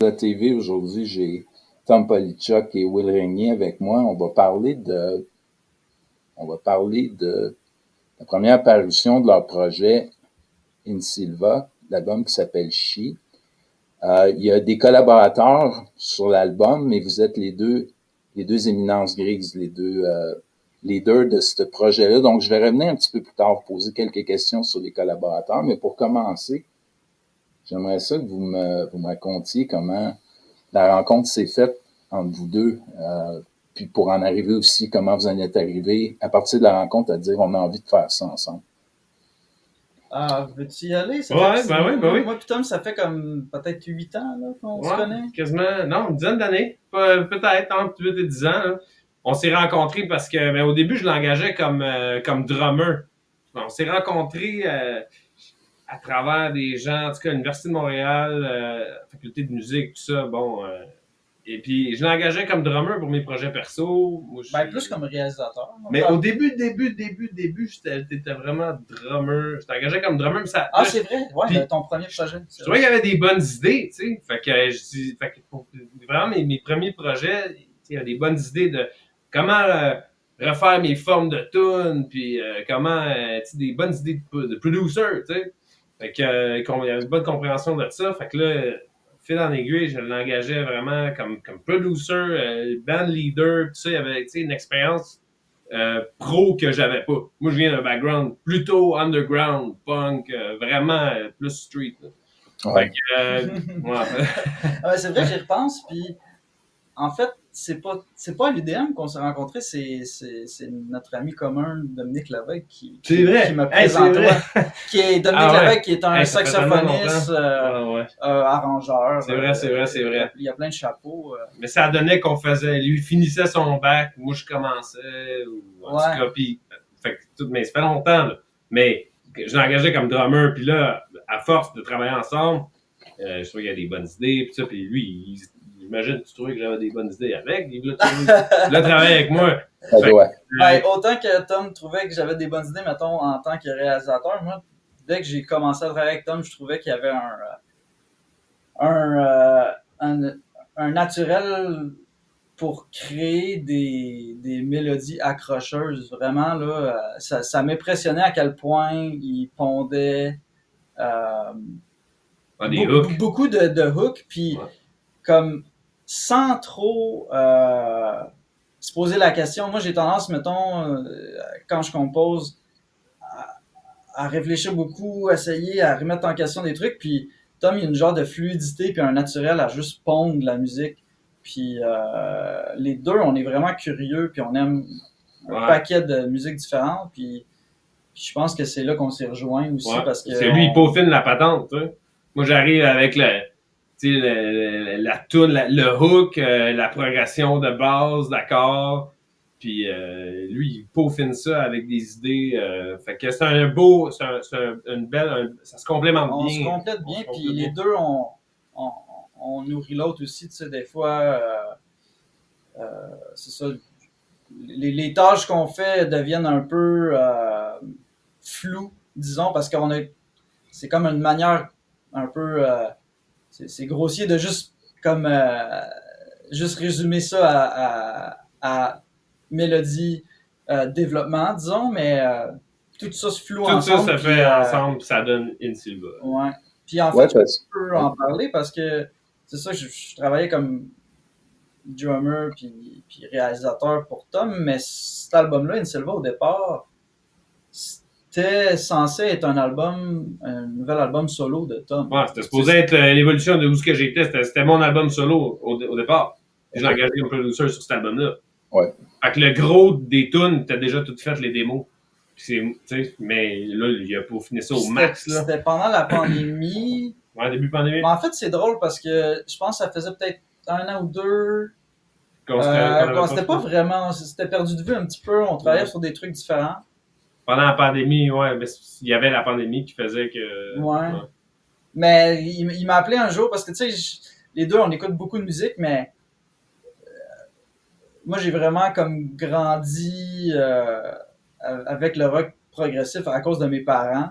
la TV aujourd'hui, j'ai Tom Polichuk et Will Régnier avec moi. On va parler de la première parution de leur projet In Silva, l'album qui s'appelle She. Il y a des collaborateurs sur l'album, mais vous êtes les deux éminences grises, les deux leaders de ce projet-là. Donc, je vais revenir un petit peu plus tard, poser quelques questions sur les collaborateurs. Mais pour commencer, j'aimerais ça que vous me racontiez comment la rencontre s'est faite entre vous deux. Puis pour en arriver aussi, comment vous en êtes arrivé à partir de la rencontre à dire on a envie de faire ça ensemble. Veux-tu y aller? Ouais, ben oui. Moi puis Tom, ça fait comme peut-être 8 ans là, qu'on se connaît. Quasiment, non, une dizaine d'années. Peut-être entre 8 et 10 ans. Là. On s'est rencontrés parce que au début, je l'engageais comme drummer. On s'est rencontrés à travers des gens, en tout cas, l'Université de Montréal, faculté de musique, tout ça. Et puis, je l'engageais comme drummer pour mes projets perso. Moi, plus comme réalisateur. Mais au début, t'étais vraiment drummer. Je t'engageais comme drummer. Mais ça, c'est vrai? Ouais, puis, ton premier projet. Je trouvais qu'il y avait des bonnes idées, tu sais. Fait que pour vraiment mes premiers projets, il y a des bonnes idées de comment refaire mes formes de tunes, puis comment, des bonnes idées de producer, tu sais. Fait que, il y avait une bonne compréhension de ça. Fait que là, fil en aiguille, je l'engageais vraiment comme producer, band leader, tout ça. Il y avait une expérience pro que j'avais pas. Moi, je viens d'un background plutôt underground, punk, vraiment plus street. Là. Ouais. Fait que, ouais, c'est vrai, j'y repense. Puis, en fait, c'est pas à l'UDM qu'on s'est rencontrés, c'est notre ami commun Dominique Lévesque qui m'a présenté. Qui est Dominique Lévesque, qui est un saxophoniste, arrangeur. C'est vrai. Il y a plein de chapeaux. Mais ça donnait qu'on faisait. Lui finissait son bac, moi je commençais. En tout cas, puis, mais ça fait longtemps. Là. Mais je l'engageais comme drummer, puis là, à force de travailler ensemble, je trouvais qu'il y a des bonnes idées, puis ça, puis lui, j'imagine que tu trouvais que j'avais des bonnes idées avec. Il a travaillé avec moi. Autant que Tom trouvait que j'avais des bonnes idées, mettons, en tant que réalisateur, moi, dès que j'ai commencé à travailler avec Tom, je trouvais qu'il y avait un naturel pour créer des mélodies accrocheuses. Vraiment, là, ça m'impressionnait à quel point il pondait beaucoup de hooks, puis comme sans trop se poser la question. Moi, j'ai tendance, mettons, quand je compose, à réfléchir beaucoup, essayer à remettre en question des trucs, puis Tom, il y a une genre de fluidité puis un naturel à juste pondre la musique. Puis les deux, on est vraiment curieux, puis on aime un paquet de musiques différentes, puis je pense que c'est là qu'on s'est rejoints aussi, parce que... lui, il peaufine la patente, hein. Moi, j'arrive avec la toune, le hook, la progression de base, d'accords, puis lui, il peaufine ça avec des idées. Fait que c'est une belle... ça se complémente bien. On se complète bien, puis les deux, on nourrit l'autre aussi, tu sais, des fois, c'est ça, les tâches qu'on fait deviennent un peu floues, disons, parce qu'on a, c'est comme une manière un peu, c'est grossier de juste juste résumer ça à mélodie, développement, disons, mais tout ça se floue ensemble. Tout ça, ça fait ensemble, ça donne In Silva. Ouais. Puis en fait, je peux en parler parce que c'est ça, je travaillais comme drummer puis réalisateur pour Tom, mais cet album-là, In Silva, au départ, c'était censé être un nouvel album solo de Tom. Ouais, c'était supposé être l'évolution de où ce que j'étais. C'était mon album solo au départ. J'ai engagé comme producer sur cet album-là. Ouais. Fait que le gros des tunes, t'as déjà tout fait les démos. Mais là, il a peaufiné ça au max. C'était pendant la pandémie. Ouais, début pandémie. Mais en fait, c'est drôle parce que je pense que ça faisait peut-être 1 an ou 2. C'était pas vraiment. C'était perdu de vue un petit peu. On travaillait sur des trucs différents. Pendant la pandémie, ouais. Mais il y avait la pandémie qui faisait que. Ouais. Mais il m'a appelé un jour parce que, tu sais, les deux, on écoute beaucoup de musique, mais moi, j'ai vraiment comme grandi avec le rock progressif à cause de mes parents.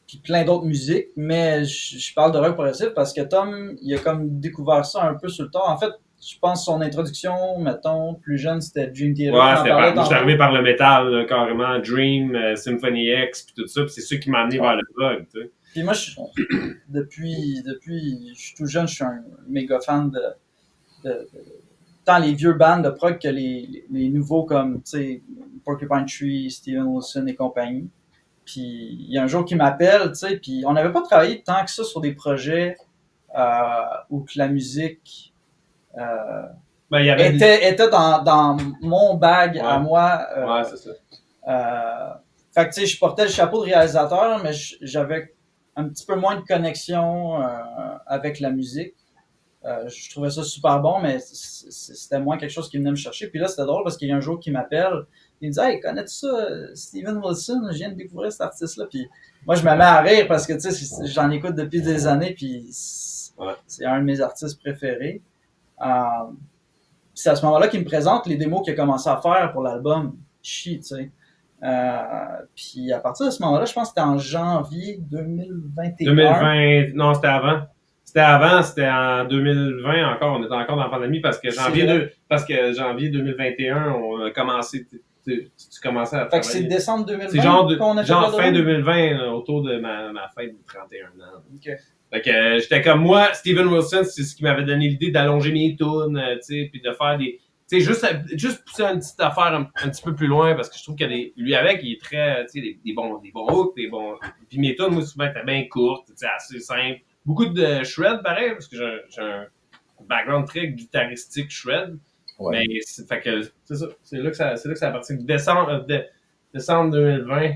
puis plein d'autres musiques, mais je parle de rock progressif parce que Tom, il a comme découvert ça un peu sur le tard. En fait, je pense que son introduction, mettons, plus jeune, c'était Dream Theater. Ouais, moi, je suis arrivé par le métal, là, carrément, Dream, Symphony X, puis tout ça, puis c'est ça qui m'a amené vers le prog, tu sais. Puis moi, depuis, je suis tout jeune, je suis un méga fan de tant les vieux bands de prog que les nouveaux comme, tu sais, Porcupine Tree, Steven Wilson et compagnie. Puis il y a un jour qui m'appelle, tu sais, puis on n'avait pas travaillé tant que ça sur des projets où que la musique Ben, il y avait était dans mon bag à moi. Ouais, c'est ça. Fait que tu sais, je portais le chapeau de réalisateur, mais j'avais un petit peu moins de connexion avec la musique. Je trouvais ça super bon, mais c'était moins quelque chose qui venait me chercher. Puis là, c'était drôle parce qu'il y a un jour qui m'appelle. Il me dit « Hey, connais-tu ça, Steven Wilson? Je viens de découvrir cet artiste-là. » Puis moi, je me mets à rire parce que, tu sais, j'en écoute depuis des années, puis c'est un de mes artistes préférés. C'est à ce moment-là qu'il me présente les démos qu'il a commencé à faire pour l'album She, tu sais. Puis à partir de ce moment-là, je pense que c'était en janvier 2021. 2020, non, c'était avant. C'était en 2020 encore, on était encore dans la pandémie parce que janvier 2021, on a commencé, tu commençais à travailler. Fait que c'est décembre 2020 c'est genre qu'on a fait genre la fin demande? 2020, là, autour de ma fête de 31 ans. OK. Fait que j'étais comme moi, Steven Wilson, c'est ce qui m'avait donné l'idée d'allonger mes tunes, tu sais, puis de faire des... Tu sais, juste pousser une petite affaire un petit peu plus loin, parce que je trouve que lui avec, il est très, tu sais, des bons hooks, des bons... Puis mes tunes, moi, souvent, étaient bien courtes, tu sais, assez simples. Beaucoup de shred, pareil, parce que j'ai un background très guitaristique shred. Ouais. Mais fait que c'est ça. C'est là que ça a parti. Décembre 2020.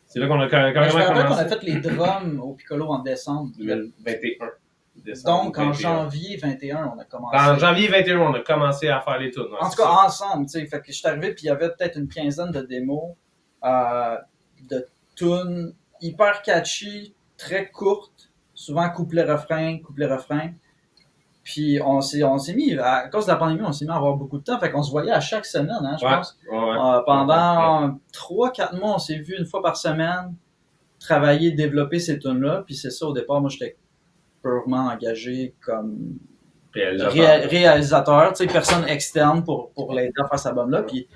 C'est là qu'on a carrément Je me rappelle qu'on commencé. a fait les drums au Piccolo en décembre. 2021. Donc, en 21. janvier 21, on a commencé. En janvier 21, on a commencé à faire les tunes. En tout cas, ensemble, tu sais. Fait que je suis arrivé, puis il y avait peut-être une quinzaine de démos de tunes hyper catchy, très courtes, souvent couplet-refrain, couplet-refrain. Puis on s'est mis, à cause de la pandémie, on s'est mis à avoir beaucoup de temps. Fait qu'on se voyait à chaque semaine, hein, je pense. Pendant 3-4 mois, on s'est vu une fois par semaine travailler, développer ces tunes-là. Puis c'est ça, au départ, moi, j'étais purement engagé comme réalisateur, tu sais, personne externe pour l'aider à faire cet album-là. Puis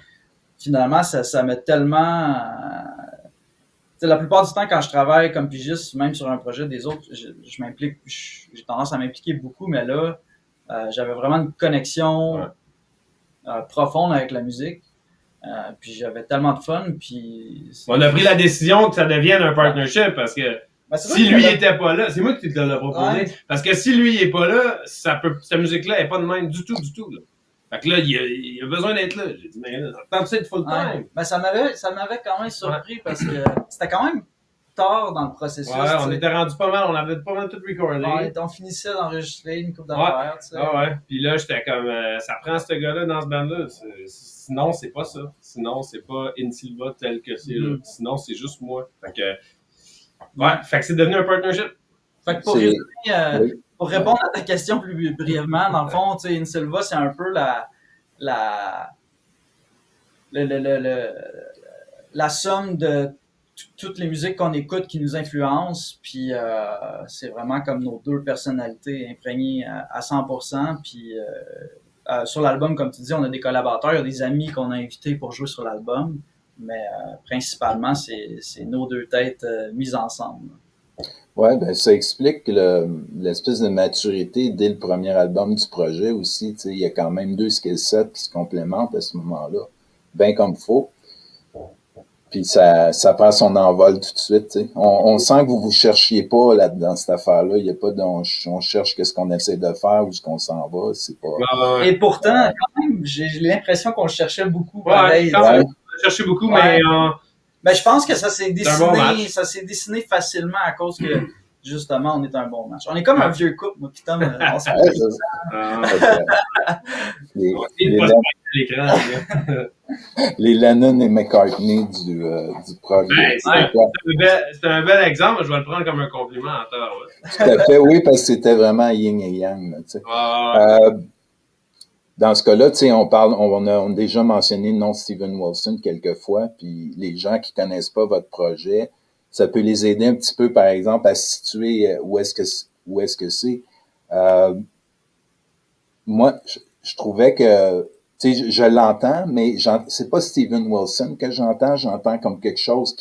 finalement, ça m'a tellement... tu sais, la plupart du temps, quand je travaille comme pigiste, même sur un projet des autres, je m'implique, j'ai tendance à m'impliquer beaucoup, mais là, j'avais vraiment une connexion profonde avec la musique. Puis j'avais tellement de fun. Puis on a pris la décision que ça devienne un partnership parce que si lui était pas là, c'est moi qui te l'ai proposé. Parce que si lui est pas là, cette musique-là est pas de même du tout. Là. Fait que là, il a besoin d'être là. J'ai dit, mais là, tant que de full time. Ben, ça m'avait quand même surpris parce que c'était quand même tard dans le processus. Ouais, on était rendu pas mal, on avait pas mal tout recordé. Ouais, on finissait d'enregistrer une couple d'affaires, tu sais. Ouais. Puis là, j'étais comme, ça prend ce gars-là dans ce band-là. Sinon, c'est pas ça. Sinon, c'est pas In Silva tel que c'est là. Sinon, c'est juste moi. Fait que c'est devenu un partnership. Fait que pour résumer, pour répondre à ta question plus brièvement, dans le fond, tu sais, In Silva, c'est un peu la somme de toutes les musiques qu'on écoute qui nous influencent, puis c'est vraiment comme nos deux personnalités imprégnées à 100%, puis sur l'album, comme tu dis, on a des collaborateurs, il y a des amis qu'on a invités pour jouer sur l'album, mais principalement, c'est nos deux têtes mises ensemble. Ouais, ben ça explique l'espèce de maturité dès le premier album du projet aussi. Tu sais, il y a quand même 2 skill sets qui se complémentent à ce moment-là, bien comme faut. Puis ça prend son envol tout de suite. Tu sais. On sent que vous cherchiez pas là dans cette affaire-là. Il y a pas on cherche qu'est-ce qu'on essaie de faire ou ce qu'on s'en va. C'est pas. Et pourtant, quand même, j'ai l'impression qu'on le cherchait beaucoup. Ouais, quand même, on le cherchait beaucoup, mais. Ben, je pense que ça s'est dessiné facilement à cause que, justement, on est un bon match. On est comme un vieux couple, moi, pis Tom, on se les Lennon et McCartney du prog. C'est un bel exemple, je vais le prendre comme un compliment en tort. Tout à fait, oui, parce que c'était vraiment yin et yang. Tu sais. Dans ce cas-là, tu sais, on a déjà mentionné le nom Steven Wilson quelques fois, puis les gens qui connaissent pas votre projet, ça peut les aider un petit peu, par exemple, à se situer où est-ce que c'est. Moi, je trouvais que, tu sais, je l'entends, mais c'est pas Steven Wilson que j'entends comme quelque chose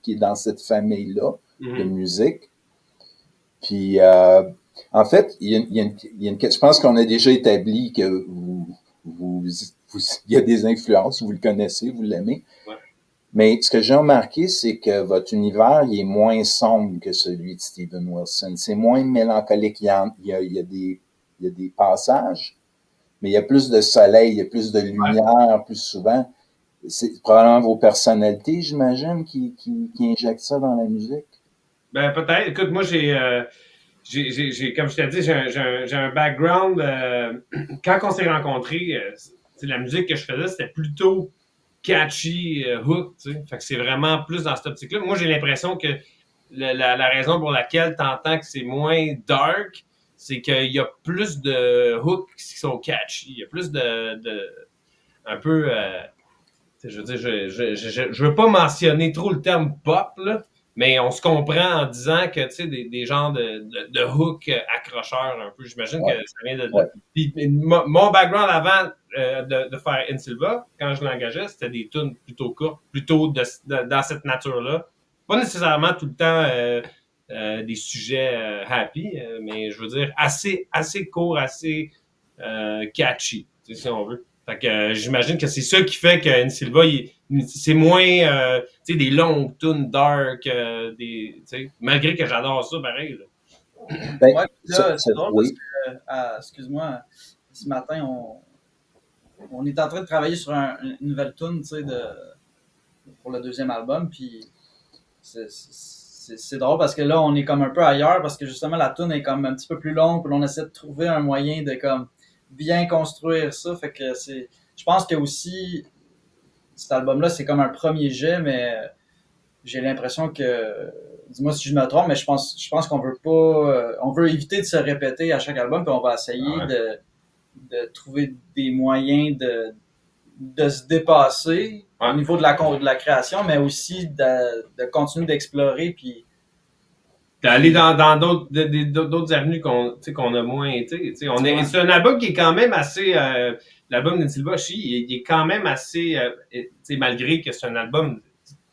qui est dans cette famille-là de musique. Puis, en fait, je pense qu'on a déjà établi que il y a des influences, vous le connaissez, vous l'aimez. Ouais. Mais ce que j'ai remarqué, c'est que votre univers, il est moins sombre que celui de Steven Wilson. C'est moins mélancolique. Il y a des passages, mais il y a plus de soleil, il y a plus de lumière, plus souvent. C'est probablement vos personnalités, j'imagine, qui injectent ça dans la musique. Ben, peut-être. Écoute, moi, comme je t'ai dit, j'ai un background. Quand on s'est rencontrés, la musique que je faisais, c'était plutôt catchy, hook, tu sais. Fait que c'est vraiment plus dans cette optique-là. Moi, j'ai l'impression que la raison pour laquelle tu entends que c'est moins dark, c'est qu'il y a plus de hooks qui sont catchy. Il y a plus un peu, je veux dire, je veux pas mentionner trop le terme pop, là, mais on se comprend en disant que, tu sais, des genres de hook accrocheurs un peu. J'imagine que ça vient de là. Puis, mon background avant de faire In Silva, quand je l'engageais, c'était des tunes plutôt courtes, plutôt dans cette nature-là. Pas nécessairement tout le temps des sujets happy, mais je veux dire assez court, assez catchy, si on veut. Fait que j'imagine que c'est ça qui fait que In Silva, c'est moins des longues tunes dark, malgré que j'adore ça, pareil. Là. Ben, Ouais, là, c'est drôle oui. parce que, excuse-moi, ce matin, on est en train de travailler sur une nouvelle tune, pour le deuxième album, puis c'est drôle parce que là, on est comme un peu ailleurs parce que justement, la tune est comme un petit peu plus longue, puis on essaie de trouver un moyen de comme bien construire ça, fait que je pense que aussi, cet album-là, c'est comme un premier jet, mais j'ai l'impression que, dis-moi si je me trompe, mais je pense qu'on veut pas, on veut éviter de se répéter à chaque album, puis on va essayer de trouver des moyens de se dépasser au niveau de la création, mais aussi de continuer d'explorer, puis d'aller dans d'autres avenues qu'on a moins été. C'est un album qui est quand même assez. L'album de Silva Chi, il est quand même assez. Malgré que c'est un album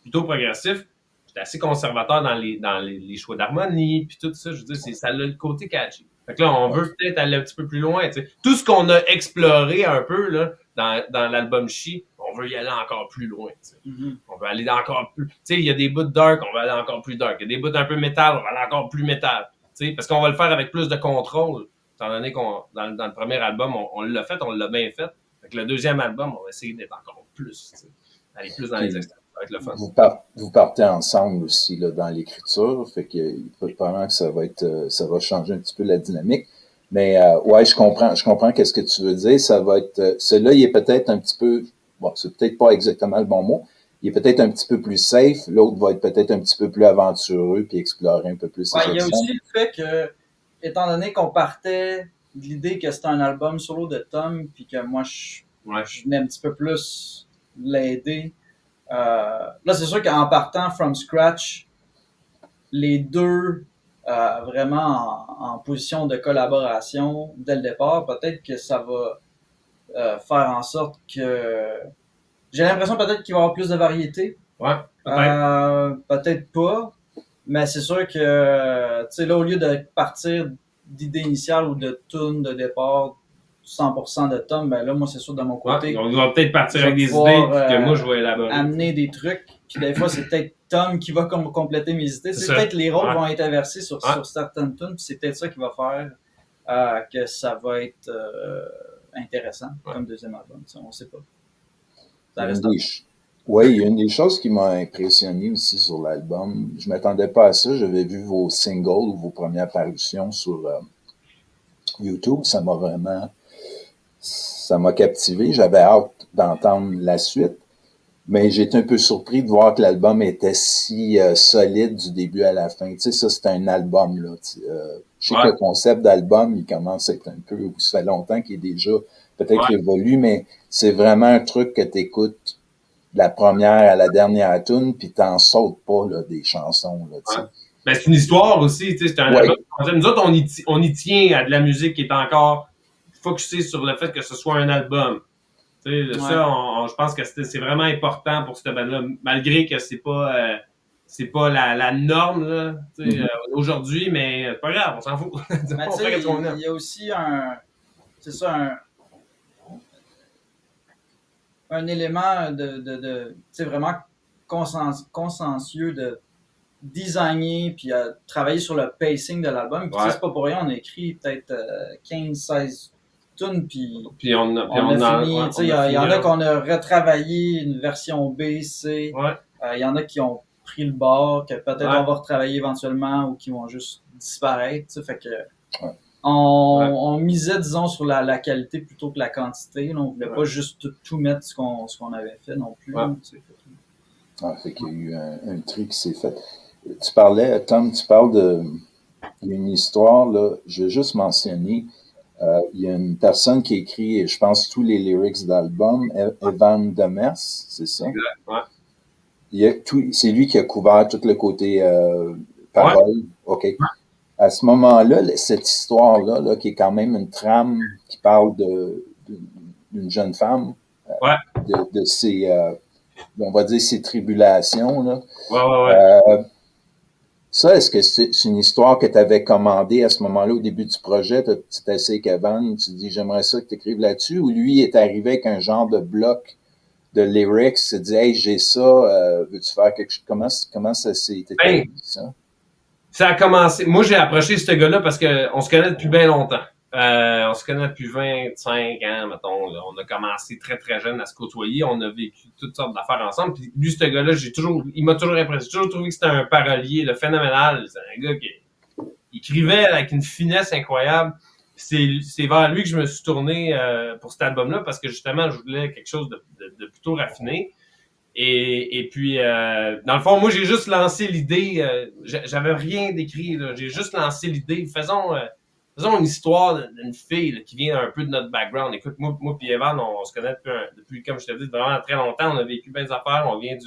plutôt progressif, c'est assez conservateur dans les choix d'harmonie, puis tout ça. Je veux dire, ça a le côté catchy. Fait que là, on veut peut-être aller un petit peu plus loin. T'sais. Tout ce qu'on a exploré un peu là, dans l'album Chi, on veut y aller encore plus loin. Mm-hmm. On veut aller encore plus. Tu sais, il y a des bouts dark, on va aller encore plus dark. Il y a des bouts un peu métal, on va aller encore plus métal. Tu sais, parce qu'on va le faire avec plus de contrôle. Étant donné qu'on, dans le premier album, on l'a fait, on l'a bien fait. Fait que le deuxième album, on va essayer d'être encore plus. T'sais, aller plus dans les extrêmes. Ça va être le fun. Vous partez ensemble aussi là, dans l'écriture, fait que probablement que ça va changer un petit peu la dynamique. Mais ouais, je comprends qu'est-ce que tu veux dire. Ça va être, celui-là, il est peut-être un petit peu, bon, c'est peut-être pas exactement le bon mot. Il est peut-être un petit peu plus safe. L'autre va être peut-être un petit peu plus aventureux puis explorer un peu plus ses il y a options. aussi le fait que, étant donné qu'on partait de l'idée que c'était un album solo de Tom, puis que moi, je venais un petit peu plus l'aider. Là, c'est sûr qu'en partant from scratch, les deux vraiment en position de collaboration dès le départ, peut-être que ça va faire en sorte que j'ai l'impression peut-être qu'il va y avoir plus de variété. Ouais, peut-être. Peut-être pas, mais c'est sûr que tu sais là, au lieu de partir d'idée initiale ou de tune de départ 100% de Tom, ben là, moi, c'est sûr, de mon côté. On va peut-être partir avec des idées que moi, je vais élaborer. Amener des trucs, puis des fois, c'est peut-être Tom qui va compléter mes idées. C'est peut-être les rôles vont être inversés sur certaines tunes, puis c'est peut-être ça qui va faire que ça va être intéressant comme deuxième album. Ça, on sait pas. Oui, il y a une des choses qui m'a impressionné aussi sur l'album. Je m'attendais pas à ça. J'avais vu vos singles ou vos premières parutions sur YouTube. Ça m'a captivé. J'avais hâte d'entendre la suite. Mais j'ai été un peu surpris de voir que l'album était si solide du début à la fin. Tu sais, ça, c'est un album, là. Je sais que le concept d'album, il commence à être un peu, ça fait longtemps qu'il est déjà peut-être évolué, mais c'est vraiment un truc que tu écoutes la première à la dernière tune, puis t'en sautes pas là, des chansons. Là, ouais. Ben, c'est une histoire aussi, c'est un album. Nous autres, on y tient à de la musique qui est encore focusée sur le fait que ce soit un album. Ça, je pense que c'est vraiment important pour cette band-là, malgré que c'est pas la norme là, aujourd'hui, mais c'est pas grave, on s'en fout. Mais on fait ce qu'on aime. Il y a aussi un élément de vraiment consensueux de designer puis travailler sur le pacing de l'album. Puis c'est pas pour rien, on a écrit peut-être 15-16 tunes, puis on a fini. Il y en a qu'on a retravaillé une version B, C. Il y en a qui ont pris le bord, que peut-être on va retravailler éventuellement ou qui vont juste disparaître. Fait que on misait, disons, sur la qualité plutôt que la quantité. Là. On voulait pas juste tout mettre ce qu'on avait fait non plus. Fait qu'il y a eu un tri qui s'est fait. Tu parlais, Tom, d'une histoire, là, je veux juste mentionner, il y a une personne qui écrit, je pense, tous les lyrics d'album, Evan Demers, c'est ça? Exact, c'est lui qui a couvert tout le côté parole. OK. À ce moment-là, cette histoire-là, là, qui est quand même une trame qui parle d'une jeune femme, de ses, on va dire, ses tribulations, là. Ça, est-ce que c'est une histoire que tu avais commandée à ce moment-là, au début du projet? Tu t'es assis avec Evan, tu dis, j'aimerais ça que tu écrives là-dessus, ou lui est arrivé avec un genre de bloc de lyrics, se dit, hey, j'ai ça, veux-tu faire quelque chose? Comment ça s'est établi, ça? Ça a commencé. Moi, j'ai approché ce gars-là parce qu'on se connaît depuis bien longtemps. On se connaît depuis 25 ans, mettons. Là. On a commencé très, très jeune à se côtoyer. On a vécu toutes sortes d'affaires ensemble. Puis lui, ce gars-là, il m'a toujours impressionné. J'ai toujours trouvé que c'était un parolier, le phénoménal. C'est un gars qui écrivait avec une finesse incroyable. C'est vers lui que je me suis tourné pour cet album-là parce que justement, je voulais quelque chose de plutôt raffiné. Et puis, dans le fond, moi, j'ai juste lancé l'idée. J'avais rien d'écrit. Là. J'ai juste lancé l'idée. Faisons une histoire d'une fille là, qui vient un peu de notre background. Écoute, moi puis Evan, on se connaît depuis, comme je te dis, vraiment très longtemps. On a vécu bien des affaires. On vient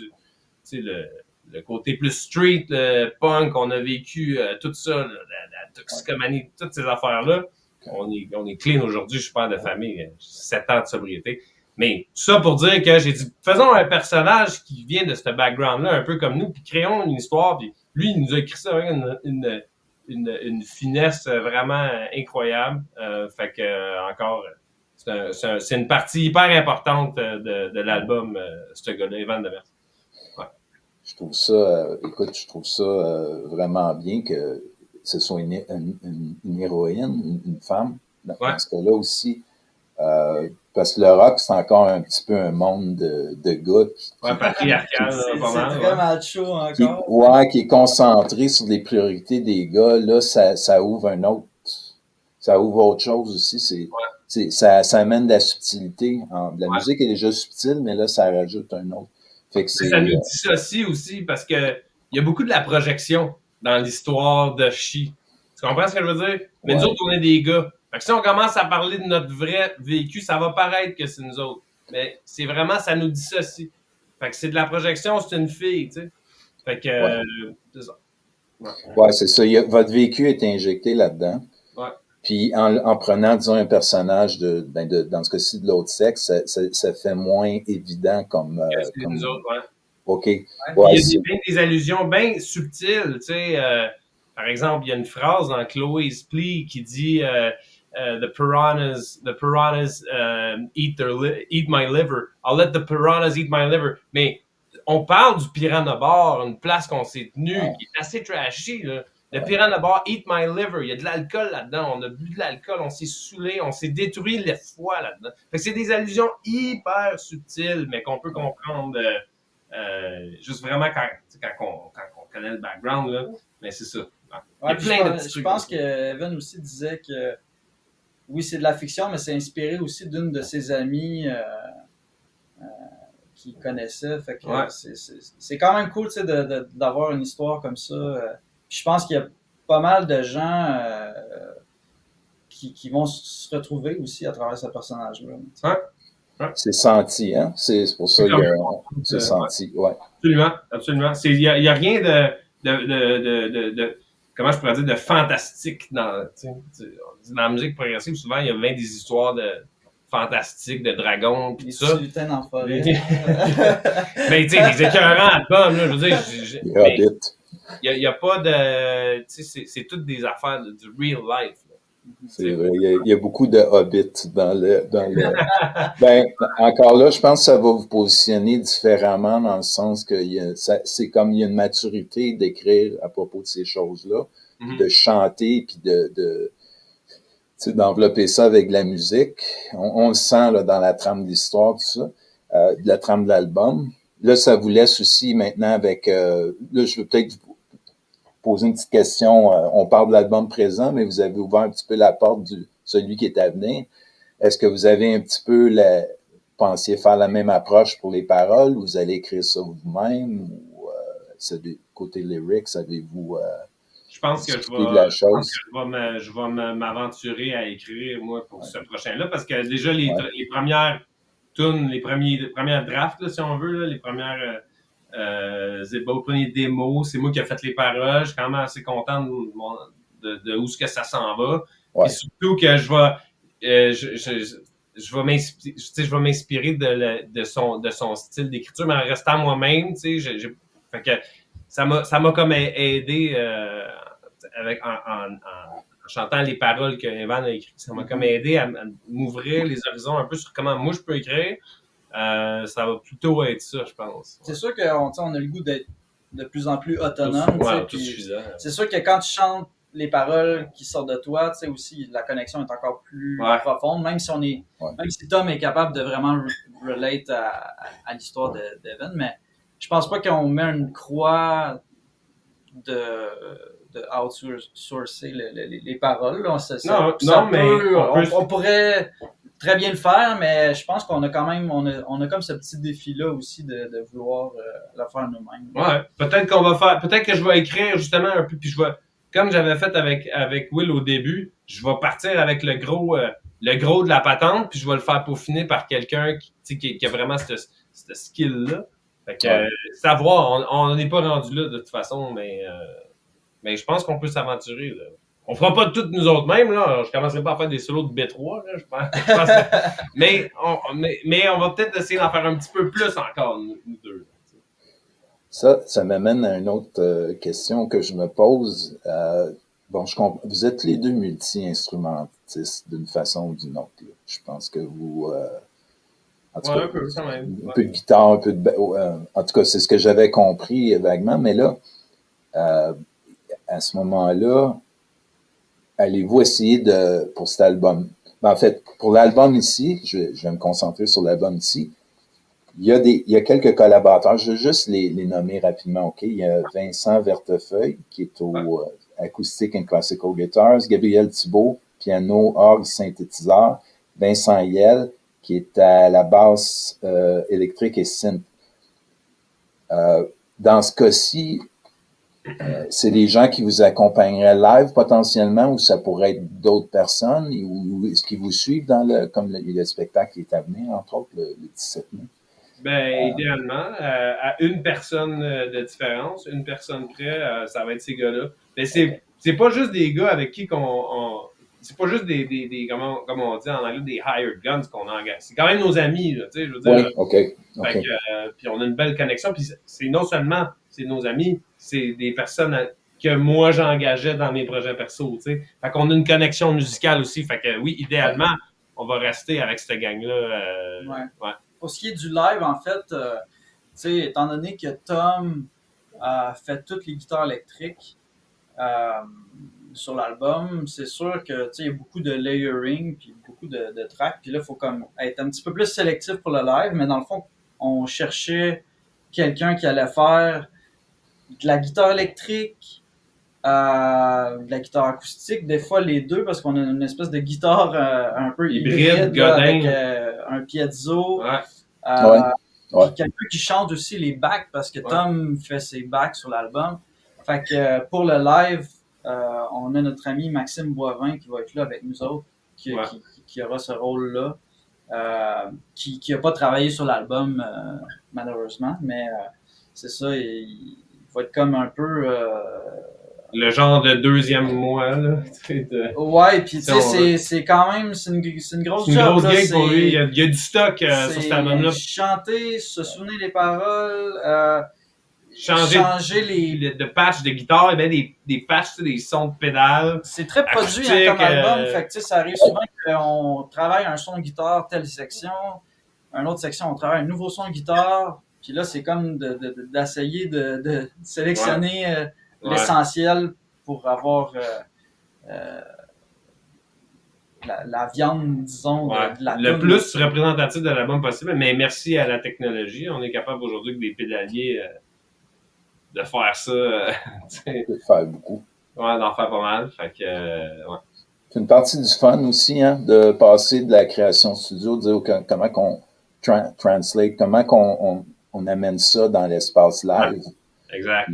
le côté plus street, le punk. On a vécu tout ça, la toxicomanie, toutes ces affaires-là. On est clean aujourd'hui. Je suis père de famille. 7 ans de sobriété. Mais tout ça pour dire que j'ai dit, faisons un personnage qui vient de ce background-là, un peu comme nous, puis créons une histoire. Puis lui, il nous a écrit ça avec une finesse vraiment incroyable. Fait que encore, c'est une partie hyper importante de l'album, ce gars-là, Evan Demers. Je trouve ça, vraiment bien que ce soit une héroïne, une femme, dans ce cas-là aussi. Parce que le rock, c'est encore un petit peu un monde de gars patriarcal, pas mal. C'est très macho encore. Qui est concentré sur les priorités des gars. Là, ça ouvre autre chose aussi. Ça amène de la subtilité. La musique est déjà subtile, mais là, ça rajoute un autre. Fait que ça nous dissocie aussi parce que il y a beaucoup de la projection dans l'histoire de Chi. Tu comprends ce que je veux dire? Mais nous autres, on est des gars. Fait que si on commence à parler de notre vrai vécu, ça va paraître que c'est nous autres. Mais c'est vraiment, ça nous dissocie. Fait que c'est de la projection, c'est une fille, tu sais. Fait que, c'est ça. Ouais, c'est ça. Votre vécu est injecté là-dedans. Puis en prenant, disons, un personnage dans ce cas-ci de l'autre sexe, ça fait moins évident comme... c'est nous autres, OK. Il y a des allusions bien subtiles, tu sais. Par exemple, il y a une phrase dans Chloé's Plea qui dit the piranhas eat my liver. I'll let the piranhas eat my liver. Mais on parle du Piranha Bar, une place qu'on s'est tenu, qui est assez trashy, là. Le Piranha Bar, eat my liver. Il y a de l'alcool là-dedans. On a bu de l'alcool, on s'est saoulé, on s'est détruit le foie là-dedans. Fait que c'est des allusions hyper subtiles, mais qu'on peut comprendre juste vraiment quand on connaît le background, là. Mais c'est ça. Il y a plein de petits trucs. Je pense que Evan aussi disait que oui, c'est de la fiction, mais c'est inspiré aussi d'une de ses amies qu'il connaissait. Fait que c'est quand même cool d'avoir une histoire comme ça. Je pense qu'il y a pas mal de gens qui vont se retrouver aussi à travers ce personnage-là. Ouais. C'est senti, hein? C'est pour ça qu'il c'est Ouais. senti, ouais. Absolument, absolument. Il y a rien de comment je pourrais dire, de fantastique dans la musique progressive. Souvent, il y a même des histoires de fantastiques, de dragons, pis Les tout ça. petits lutins dans la forêt. Mais tu sais, des écœurants albums, là, je veux dire, Les mais Hobbits. il y a pas de, tu sais, c'est toutes des affaires du real life, là. C'est vrai, il y a beaucoup de hobbits dans le. Ben, encore là, je pense que ça va vous positionner différemment dans le sens que c'est comme il y a une maturité d'écrire à propos de ces choses-là, puis de chanter, puis d'envelopper ça avec de la musique. On le sent là, dans la trame de l'histoire, tout ça, de la trame de l'album. Là, ça vous laisse aussi maintenant avec. Là, je veux peut-être poser une petite question. On parle de l'album présent, mais vous avez ouvert un petit peu la porte du celui qui est à venir. Est-ce que vous avez un petit peu pensiez faire la même approche pour les paroles ou vous allez écrire ça vous-même ou côté lyrics, avez-vous Je pense que discuté de la chose? je vais m'aventurer à écrire, moi, pour ce prochain-là, parce que déjà, Ouais. les premières tunes, les premières drafts, là, si on veut, là, les premières premiers démos, c'est moi qui ai fait les paroles. Je suis quand même assez content de où est-ce que ça s'en va. Ouais. Puis surtout que je vais m'inspirer de son style d'écriture, mais en restant moi-même, tu sais, fait que ça m'a comme aidé en chantant les paroles que Evan a écrites. Ça m'a comme aidé à m'ouvrir les horizons un peu sur comment moi je peux écrire. Ça va plutôt être ça, je pense. C'est sûr qu'on on a le goût d'être de plus en plus autonome. Ouais, autosuffisant. C'est sûr que quand tu chantes les paroles qui sortent de toi, tu sais aussi, la connexion est encore plus profonde, même si même si Tom est capable de vraiment relate à l'histoire d'Evan, mais je pense pas qu'on met une croix de outsourcer les paroles. Là. On pourrait très bien le faire, mais je pense qu'on a quand même, on a comme ce petit défi-là aussi de vouloir le faire nous-mêmes. Ouais, peut-être que je vais écrire justement un peu, puis comme j'avais fait avec Will au début, je vais partir avec le gros de la patente, puis je vais le faire peaufiner par quelqu'un qui a vraiment ce skill-là. Fait que, savoir, on n'est pas rendu là de toute façon, mais je pense qu'on peut s'aventurer, là. On fera pas toutes nous autres mêmes, là. Je commencerai pas à faire des solos de B3, là, je pense. mais on va peut-être essayer d'en faire un petit peu plus encore, nous deux. Ça m'amène à une autre question que je me pose. Bon, vous êtes les deux multi-instrumentistes d'une façon ou d'une autre. Là. Je pense que vous... en tout cas, un peu, quand même. Un peu de guitare, un peu de... en tout cas, c'est ce que j'avais compris vaguement. Mais là, à ce moment-là, allez-vous essayer pour cet album... Ben, en fait, pour l'album ici, je vais me concentrer sur l'album ici. Il y a quelques collaborateurs, je vais juste les nommer rapidement, OK? Il y a Vincent Vertefeuille, qui est au Acoustic and Classical Guitars, Gabriel Thibault, piano, orgue, synthétiseur, Vincent Yel, qui est à la basse électrique et synth. Dans ce cas-ci, c'est des gens qui vous accompagneraient live potentiellement, ou ça pourrait être d'autres personnes, ou est-ce qu'ils vous suivent comme le spectacle qui est à venir, entre autres, le 17 mai? Ben, idéalement, à une personne de différence, une personne près, ça va être ces gars-là. Mais c'est pas juste des gars avec qui c'est pas juste des comme on dit en anglais, des hired guns qu'on engage. C'est quand même nos amis, là, tu sais, je veux dire. Oui, OK. Puis on a une belle connexion. Puis c'est non seulement c'est nos amis, c'est des personnes que moi j'engageais dans mes projets perso, tu sais. Fait qu'on a une connexion musicale aussi. Fait que oui, idéalement, on va rester avec cette gang-là. Pour ce qui est du live, en fait, tu sais, étant donné que Tom fait toutes les guitares électriques sur l'album, c'est sûr que tu sais, il y a beaucoup de layering puis beaucoup de tracks. Puis là, il faut comme être un petit peu plus sélectif pour le live, mais dans le fond, on cherchait quelqu'un qui allait faire de la guitare électrique, de la guitare acoustique, des fois les deux, parce qu'on a une espèce de guitare un peu hybride là, avec un piezo. Quelqu'un qui chante aussi les backs, parce que Tom fait ses backs sur l'album. Fait que pour le live, on a notre ami Maxime Boivin qui va être là avec nous autres, qui aura ce rôle-là. qui a pas travaillé sur l'album, malheureusement, mais c'est ça, il va être comme un peu... Le genre de deuxième mois, là. Ouais, puis tu sais, c'est quand même, c'est une grosse C'est une job, grosse là. gig pour lui. Il y a du stock sur cet album-là. Chanter, se souvenir des paroles, Changer de patch de guitare, il y avait des patchs, des sons de pédale. C'est très produit comme album, fait que ça arrive souvent qu'on travaille un son de guitare, telle section, une autre section, on travaille un nouveau son de guitare, puis là, c'est comme d'essayer de sélectionner l'essentiel pour avoir la viande, disons, de la le toune. plus représentatif de l'album possible, mais merci à la technologie, on est capable aujourd'hui avec des pédaliers de faire ça. De faire beaucoup. Ouais, d'en faire pas mal. Fait que, ouais. C'est une partie du fun aussi, hein, de passer de la création studio, de dire comment qu'on translate, comment qu'on amène ça dans l'espace live. Ouais, exact.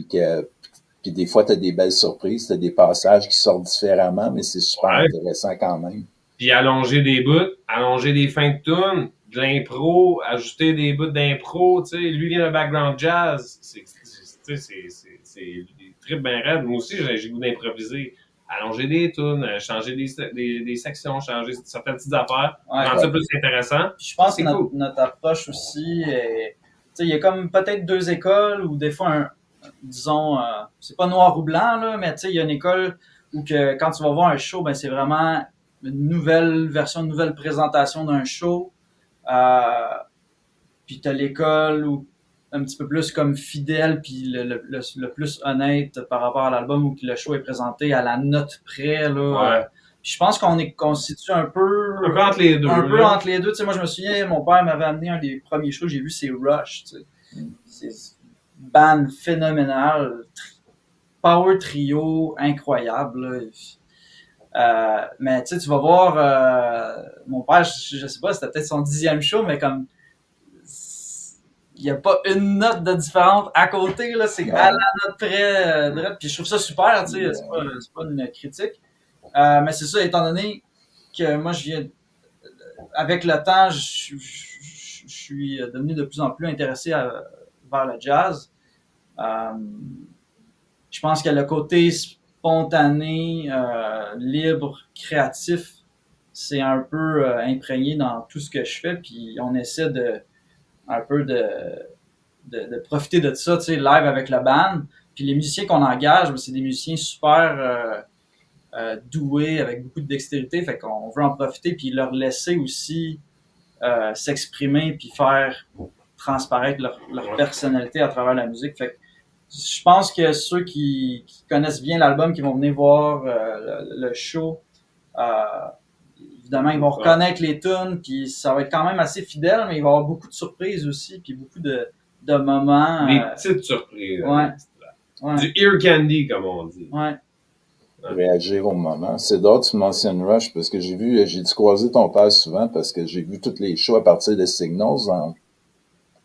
Puis des fois, tu as des belles surprises, tu as des passages qui sortent différemment, mais c'est super intéressant quand même. Puis allonger des bouts, allonger des fins de tune, de l'impro, ajouter des bouts d'impro, tu sais, lui vient d'un background jazz, c'est des trips bien raides. Moi aussi, j'ai le goût d'improviser. Allonger des tunes, changer des sections, changer certaines petites affaires, rendre ça plus intéressant. Puis je pense que notre approche aussi, il y a comme peut-être deux écoles, ou des fois, disons, c'est pas noir ou blanc, là, mais il y a une école où que, quand tu vas voir un show, ben, c'est vraiment une nouvelle version, une nouvelle présentation d'un show. Puis tu as l'école où un petit peu plus comme fidèle, puis le plus honnête par rapport à l'album, où le show est présenté à la note près, là. Ouais. Je pense qu'on est constitué un peu entre les deux. Un peu entre les deux. Tu sais, moi, je me souviens, mon père m'avait amené un des premiers shows que j'ai vu, c'est Rush. Tu sais. C'est une band phénoménale. Power trio incroyable. Mais tu sais, tu vas voir mon père, je sais pas, c'était peut-être son 10e show, mais comme il n'y a pas une note de différence à côté, là, c'est à la note près. Puis je trouve ça super, tu sais, c'est pas une critique. Mais c'est ça, étant donné que moi, je viens. Avec le temps, je suis devenu de plus en plus intéressé vers le jazz. Je pense que le côté spontané, libre, créatif, c'est un peu imprégné dans tout ce que je fais. Puis on essaie un peu de profiter de ça, tu sais, live avec le band. Puis les musiciens qu'on engage, c'est des musiciens super doués, avec beaucoup de dextérité, fait qu'on veut en profiter, puis leur laisser aussi s'exprimer, puis faire transparaître leur personnalité à travers la musique. Fait que je pense que ceux qui connaissent bien l'album, qui vont venir voir le show, évidemment, ils vont reconnaître les tunes, puis ça va être quand même assez fidèle, mais il va y avoir beaucoup de surprises aussi, puis beaucoup de moments. Des petites surprises. Ouais. Du ear candy, comme on dit. Ouais. Réagir au moment. C'est d'autres, tu mentionnes Rush, parce que j'ai dû croiser ton père souvent, parce que j'ai vu tous les shows à partir de Signals en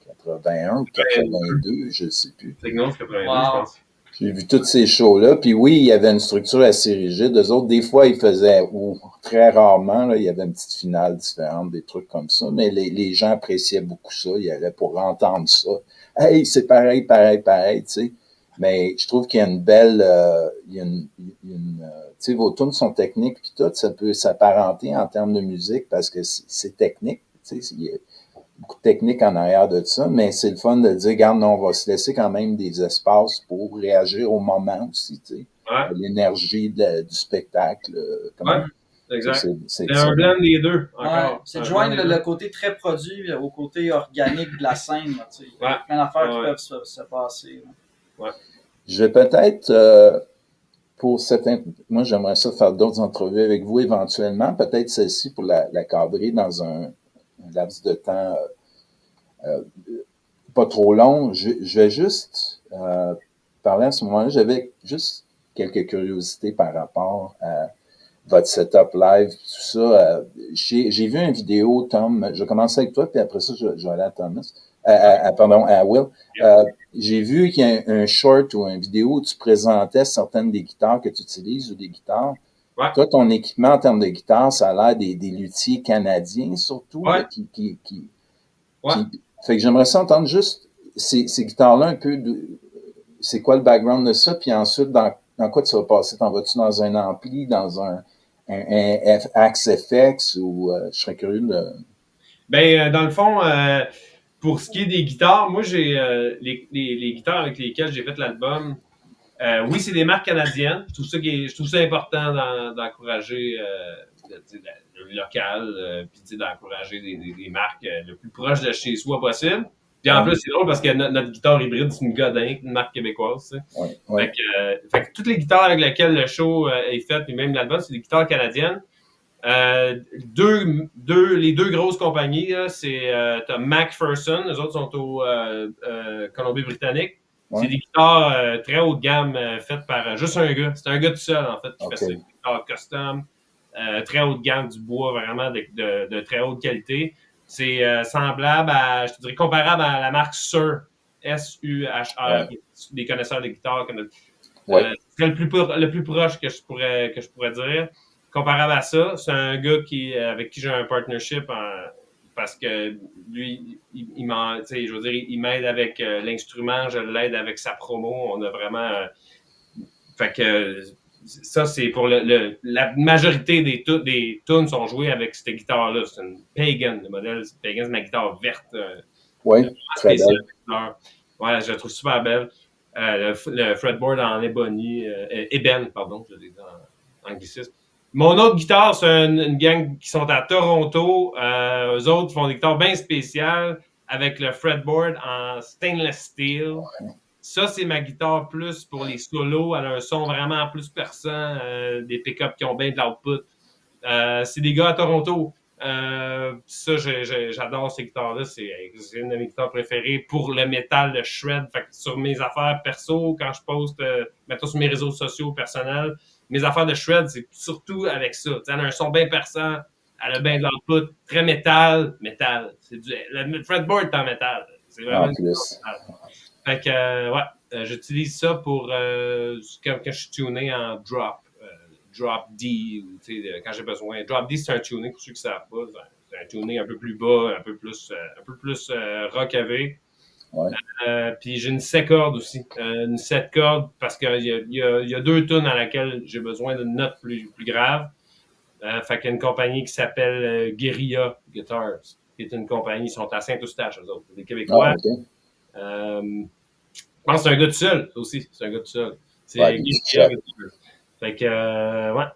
81 ou 82, je ne sais plus. Signals 82, je pense. J'ai vu tous ces shows-là, puis oui, il y avait une structure assez rigide. Eux autres, des fois, ils faisaient, ou très rarement, là, il y avait une petite finale différente, des trucs comme ça, mais les gens appréciaient beaucoup ça, ils allaient pour entendre ça. Hey, c'est pareil, tu sais. Mais je trouve qu'il y a une belle, tu sais, vos tunes sont techniques, puis tout, ça peut s'apparenter en termes de musique, parce que c'est technique, tu sais, il y a beaucoup de technique en arrière de ça, mais c'est le fun de dire, regarde, non, on va se laisser quand même des espaces pour réagir au moment aussi, tu sais. Ouais. L'énergie du spectacle. Exact. C'est un blend des deux, encore. Ouais, c'est de joindre le côté très produit au côté organique de la scène, tu sais. Il y a plein d'affaires qui peuvent se passer. Ouais. Je vais peut-être, pour moi, j'aimerais ça faire d'autres entrevues avec vous éventuellement, peut-être celle-ci pour la cadrer dans un laps de temps pas trop long. Je vais juste parler à ce moment-là. J'avais juste quelques curiosités par rapport à votre setup live, tout ça. J'ai vu une vidéo, Tom. Je vais commencer avec toi, puis après ça, je vais aller à Thomas. À Will. J'ai vu qu'il y a un short ou une vidéo où tu présentais certaines des guitares que tu utilises ou des guitares. Ouais. Toi, ton équipement en termes de guitare, ça a l'air des luthiers canadiens surtout, Ouais. là, Ouais. Fait que j'aimerais ça entendre juste ces guitares-là un peu c'est quoi le background de ça, puis ensuite, dans quoi tu vas passer? T'en vas-tu dans un ampli, dans un Axe FX, ou je serais curieux de... Ben, dans le fond, pour ce qui est des guitares, moi, j'ai les guitares avec lesquelles j'ai fait l'album. Oui, c'est des marques canadiennes. Je trouve ça important d'encourager le local, puis d'encourager des marques le plus proche de chez soi possible. Puis en plus, c'est drôle parce que notre guitare hybride, c'est une Godin, une marque québécoise. Ouais. Fait que toutes les guitares avec lesquelles le show est fait, puis même l'album, c'est des guitares canadiennes. Les deux grosses compagnies, là, t'as McPherson, les autres sont au Colombie-Britannique. Ouais. C'est des guitares très haut de gamme faites par juste un gars. C'est un gars tout seul, en fait, qui fait ça. Des guitares custom, très haut de gamme, du bois vraiment de très haute qualité. C'est semblable à, je te dirais, comparable à la marque Suhr, S-U-H-R, des connaisseurs de guitares. C'est le plus proche que je pourrais dire. Comparable à ça, c'est un gars avec qui j'ai un partnership parce que lui, je veux dire, il m'aide avec l'instrument, je l'aide avec sa promo. On a vraiment. Fait que ça, c'est pour la majorité des tunes sont jouées avec cette guitare-là. C'est une Pagan, le modèle Pagan, c'est ma guitare verte. Oui, très belle. Ouais, je la trouve super belle. Le fretboard en ébène, pardon, je l'ai dit en anglicisme. Mon autre guitare, c'est une gang qui sont à Toronto. Eux autres font des guitares bien spéciales avec le fretboard en stainless steel. Ça, c'est ma guitare plus pour les solos. Elle a un son vraiment plus perçant, des pick-ups qui ont bien de l'output. C'est des gars à Toronto. Ça, j'adore ces guitares-là. C'est une de mes guitares préférées pour le métal, le shred. Fait que sur mes affaires perso, quand je poste, mettons sur mes réseaux sociaux personnels, mes affaires de shred, c'est surtout avec ça. T'sais, elle a un son bien perçant, elle a bien de l'output, très métal. Le fretboard est en métal. C'est vraiment en plus. Fait que, j'utilise ça pour quand je suis tuné en drop D, quand j'ai besoin. Drop D, c'est un tuning, pour ceux qui ne savent pas. C'est un tuning un peu plus bas, un peu plus rockavé. Ouais. Puis j'ai une 7 cordes aussi. Une 7 cordes parce qu'il y a deux tunes à laquelle j'ai besoin d'une note plus grave. Fait qu'il y a une compagnie qui s'appelle Guerilla Guitars, qui est une compagnie, ils sont à Saint-Eustache, eux autres, des Québécois. Je pense que c'est un gars tout seul, aussi. C'est un gars tout seul. C'est Guerilla Guitars. Fait que,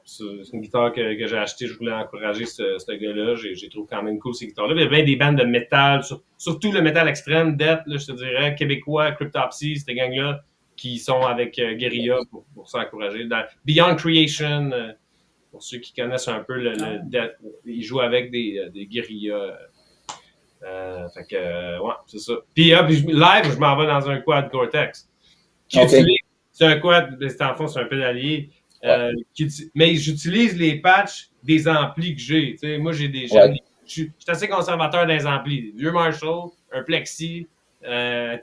c'est une guitare que j'ai achetée. Je voulais encourager ce gars-là. J'ai trouvé quand même cool ces guitares-là. Il y a bien des bandes de métal, surtout le métal extrême, Death, là, je te dirais, québécois, Cryptopsy, cette gang-là, qui sont avec Guerilla pour s'encourager. Beyond Creation, pour ceux qui connaissent un peu le Death, ils jouent avec des guérillas. Fait que, c'est ça. Puis live, je m'en vais dans un quad Gore-Tex. C'est un quad, en fond, c'est un pédalier. Mais j'utilise les patchs des amplis que j'ai. T'sais, moi, je suis assez conservateur des amplis. Vieux Marshall, un Plexi,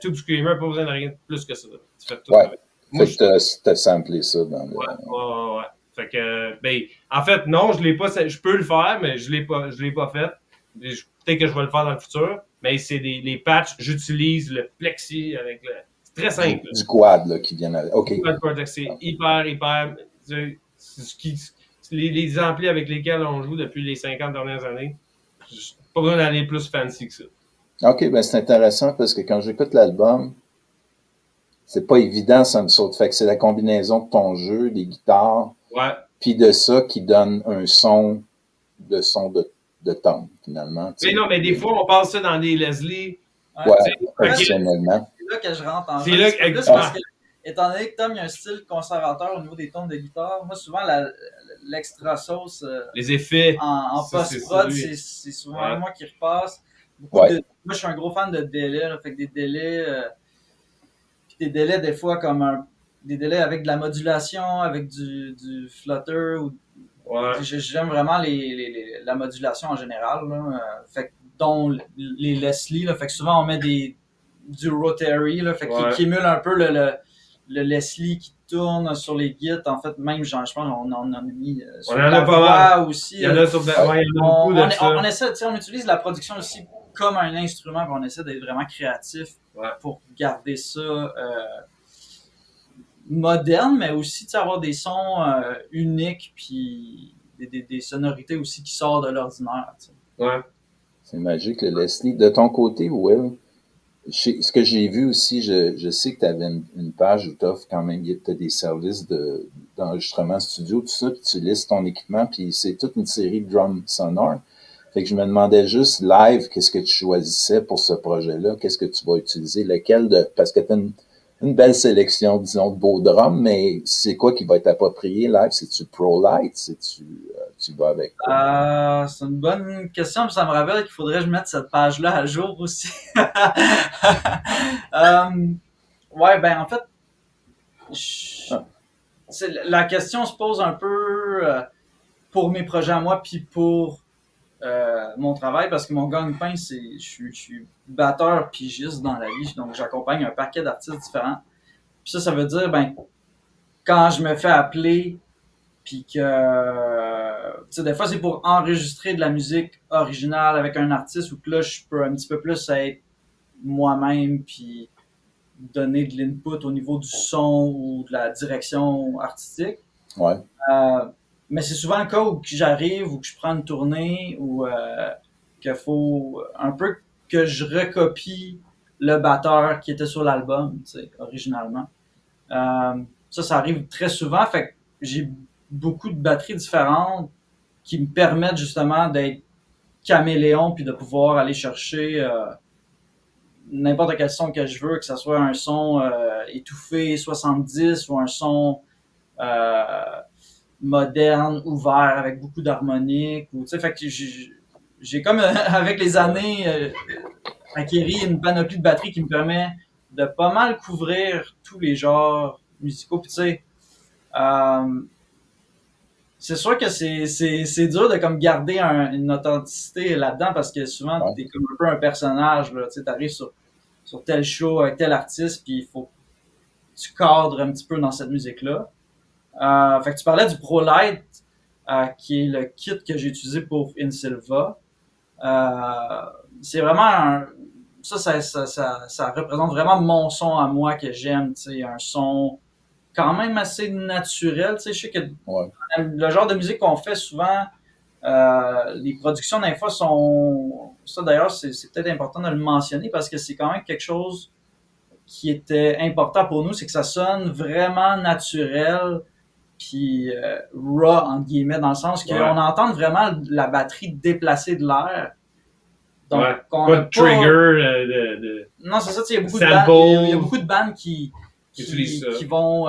Tube Screamer, pas besoin de rien de plus que ça. Tu fais tout avec. Moi, fait que t'as samplé ça dans le... Ouais. Fait que, en fait, non, je peux le faire, mais je l'ai pas fait. Peut-être que je vais le faire dans le futur, mais c'est les patchs, j'utilise le Plexi avec le... C'est très simple. Du quad, là, qui vient avec... OK. C'est hyper... Les amplis avec lesquels on joue depuis les 50 dernières années, pas besoin d'aller plus fancy que ça. OK, ben c'est intéressant parce que quand j'écoute l'album, c'est pas évident, ça me saute. Fait que c'est la combinaison de ton jeu, des guitares, puis de ça qui donne un son de tone, finalement. Mais non, mais des fois, on passe ça dans des Leslie. Professionnellement. C'est là que je rentre en jeu. C'est là que parce que, étant donné que Tom, il y a un style conservateur au niveau des tons de guitare, moi, souvent, l'extra sauce les effets en post-prod, c'est souvent moi qui repasse. Moi, je suis un gros fan de délais, là, fait que des délais, puis des délais, des fois, comme des délais avec de la modulation, avec du flutter. J'aime vraiment la modulation en général, là, fait que, dont les Leslie, là, fait que souvent on met du rotary, là, fait qui émule un peu le le Leslie qui tourne sur les gits. En fait, même, genre, je pense qu'on en a mis sur On en a la pas voix mal. aussi. Il y en a sur il y en a beaucoup de ça. On essaie, tu sais, on utilise la production aussi comme un instrument, puis on essaie d'être vraiment créatif pour garder ça moderne, mais aussi, tu sais, avoir des sons uniques, puis des sonorités aussi qui sortent de l'ordinaire, tu sais. Ouais. C'est magique, le Leslie. De ton côté, Will, ce que j'ai vu aussi, je sais que tu avais une page où tu offres quand même, tu as des services d'enregistrement studio, tout ça, puis tu listes ton équipement, puis c'est toute une série de drums sonores. Fait que je me demandais juste, live, qu'est-ce que tu choisissais pour ce projet-là? Qu'est-ce que tu vas utiliser? Parce que tu as une belle sélection, disons, de beaux drums, mais c'est quoi qui va être approprié live? C'est-tu ProLite? Tu vas avec quoi? C'est une bonne question, puis ça me rappelle qu'il faudrait que je mette cette page-là à jour aussi. Ouais, ben en fait, la question se pose un peu pour mes projets à moi, puis pour mon travail, parce que mon gagne-pain, je suis batteur pigiste dans la vie, donc j'accompagne un paquet d'artistes différents. Puis ça veut dire, ben, quand je me fais appeler, puis que, tu sais, des fois, c'est pour enregistrer de la musique originale avec un artiste, ou que là, je peux un petit peu plus être moi-même, puis donner de l'input au niveau du son ou de la direction artistique. Ouais. Mais c'est souvent le cas où j'arrive, ou que je prends une tournée, ou qu'il faut un peu que je recopie le batteur qui était sur l'album, tu sais, originalement. Ça arrive très souvent. Fait que j'ai beaucoup de batteries différentes qui me permettent justement d'être caméléon puis de pouvoir aller chercher n'importe quel son que je veux, que ce soit un son étouffé 70 ou un son moderne, ouvert, avec beaucoup d'harmonique. Ou, fait que j'ai comme, avec les années, acquéri une panoplie de batteries qui me permet de pas mal couvrir tous les genres musicaux. Puis tu sais, c'est sûr que c'est dur de comme garder une authenticité là-dedans parce que souvent t'es comme un peu un personnage, là, tu sais, t'arrives sur tel show avec tel artiste puis il faut que tu cadres un petit peu dans cette musique-là. Fait que tu parlais du ProLite, qui est le kit que j'ai utilisé pour In Silva. C'est vraiment ça représente vraiment mon son à moi que j'aime, tu sais, un son quand même assez naturel, tu sais, je sais que le genre de musique qu'on fait souvent, les productions d'infos sont, ça d'ailleurs c'est peut-être important de le mentionner parce que c'est quand même quelque chose qui était important pour nous, c'est que ça sonne vraiment naturel puis raw entre guillemets dans le sens qu'on entend vraiment la batterie déplacer de l'air. Donc, pas de trigger non, c'est ça, il y a beaucoup de bandes, il y a beaucoup de bandes qui vont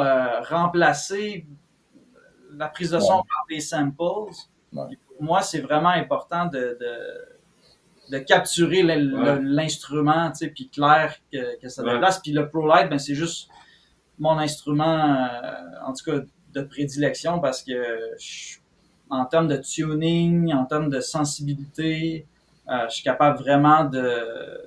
remplacer la prise de son par des samples. Pour moi, c'est vraiment important de capturer l'instrument, tu sais, puis clair que ça déplace. Puis le ProLite, ben c'est juste mon instrument, en tout cas de prédilection, parce que en termes de tuning, en termes de sensibilité, je suis capable vraiment de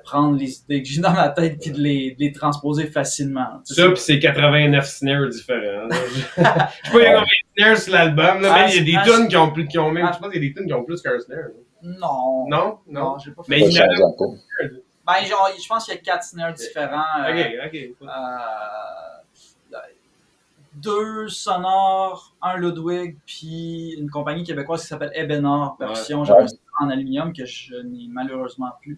prendre les idées que j'ai dans ma tête puis de les transposer facilement. Ça, puis c'est 89 snares différents. Je sais pas, il y a combien de snares sur l'album, là, mais il y a des tunes qui ont plus, je pense qu'il y a des tunes qui ont plus qu'un snare. Non, j'ai pas fait mais il y en a pas. Ben, genre, je pense qu'il y a 4 snares différents. OK. 2 sonores, un Ludwig, puis une compagnie québécoise qui s'appelle Ebenor Percussion. J'avais un snare en aluminium que je n'ai malheureusement plus.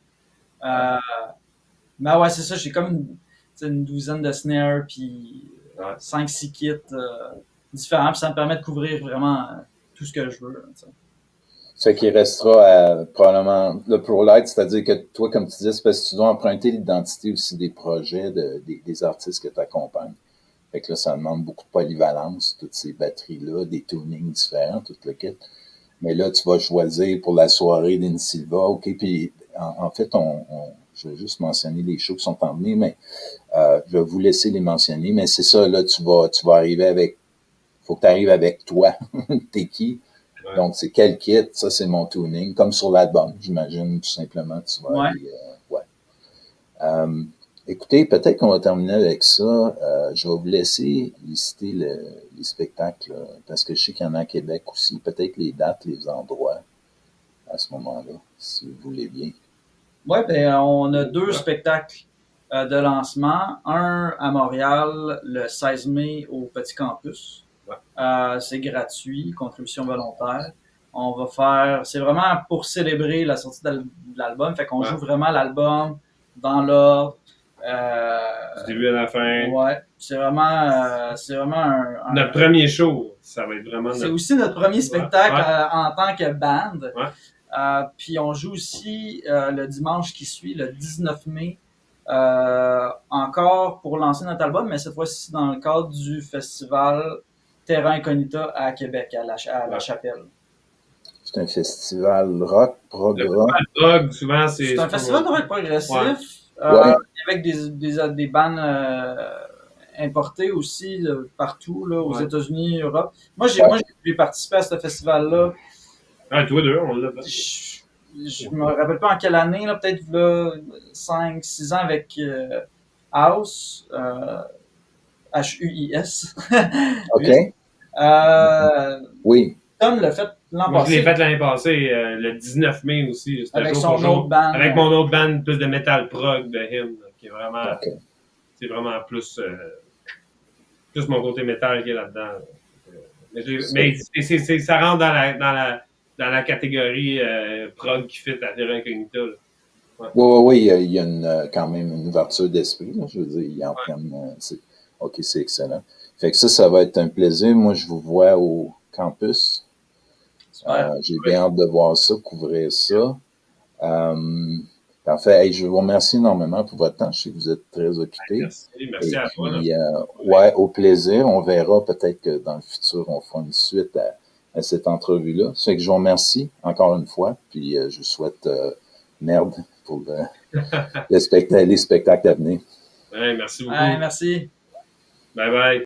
Mais ouais, c'est ça, j'ai comme une douzaine de snares, puis 5-6 kits différents, puis ça me permet de couvrir vraiment tout ce que je veux. Ce qui restera probablement le ProLite, c'est-à-dire que toi, comme tu disais, c'est parce que tu dois emprunter l'identité aussi des projets des artistes que tu accompagnes. Fait que là, ça demande beaucoup de polyvalence, toutes ces batteries-là, des tunings différents, tout le kit. Mais là, tu vas choisir pour la soirée d'In Silva, OK, puis en fait, je vais juste mentionner les shows qui sont emmenés, mais je vais vous laisser les mentionner, mais c'est ça, là, tu vas arriver avec, faut que tu arrives avec toi, t'es qui? Ouais. Donc, c'est quel kit? Ça, c'est mon tuning, comme sur l'album, j'imagine, tout simplement, tu vas aller, Écoutez, peut-être qu'on va terminer avec ça. Je vais vous laisser lister les spectacles, parce que je sais qu'il y en a à Québec aussi. Peut-être les dates, les endroits à ce moment-là, si vous voulez bien. Oui, ben, on a 2 spectacles de lancement. Un à Montréal le 16 mai au Petit Campus. C'est gratuit, contribution volontaire. On va faire, c'est vraiment pour célébrer la sortie de l'album. Fait qu'on joue vraiment l'album dans l'ordre. Du début à la fin. Ouais, c'est vraiment un. Notre premier show, ça va être vraiment. C'est aussi notre premier spectacle en tant que band. Puis on joue aussi le dimanche qui suit, le 19 mai, encore pour lancer notre album, mais cette fois-ci dans le cadre du festival Terra Incognita à Québec, à la Chapelle. C'est un festival rock, prog rock. Rock, souvent, c'est un festival de rock progressif, avec des bands importés aussi partout, là, aux États-Unis, Europe. Moi, j'ai participé à ce festival-là. Toi deux, on l'a fait. Je me rappelle pas en quelle année, là, peut-être 5-6 ans avec House, H-U-I-S. OK. Oui. Tom l'a fait l'an passé. Je l'ai fait l'année passée, le 19 mai aussi. Avec son autre band. Avec mon autre band, plus de metal prog de him, qui est vraiment. C'est vraiment plus mon côté métal qui est là-dedans. Mais ça rentre dans la catégorie prog qui fit à Terra Incognita. Oui, il y a quand même une ouverture d'esprit. Là, je veux dire, ils en prennent. OK, c'est excellent. Fait que ça va être un plaisir. Moi, je vous vois au campus. J'ai bien hâte de voir ça, couvrir ça. Parfait. Hey, je vous remercie énormément pour votre temps. Je sais que vous êtes très occupés. Merci à toi. Au plaisir. On verra peut-être que dans le futur, on fera une suite à cette entrevue-là. Ça fait que je vous remercie encore une fois. Puis je vous souhaite merde pour les spectacles à venir. Ouais, merci beaucoup. Ouais, merci. Bye bye.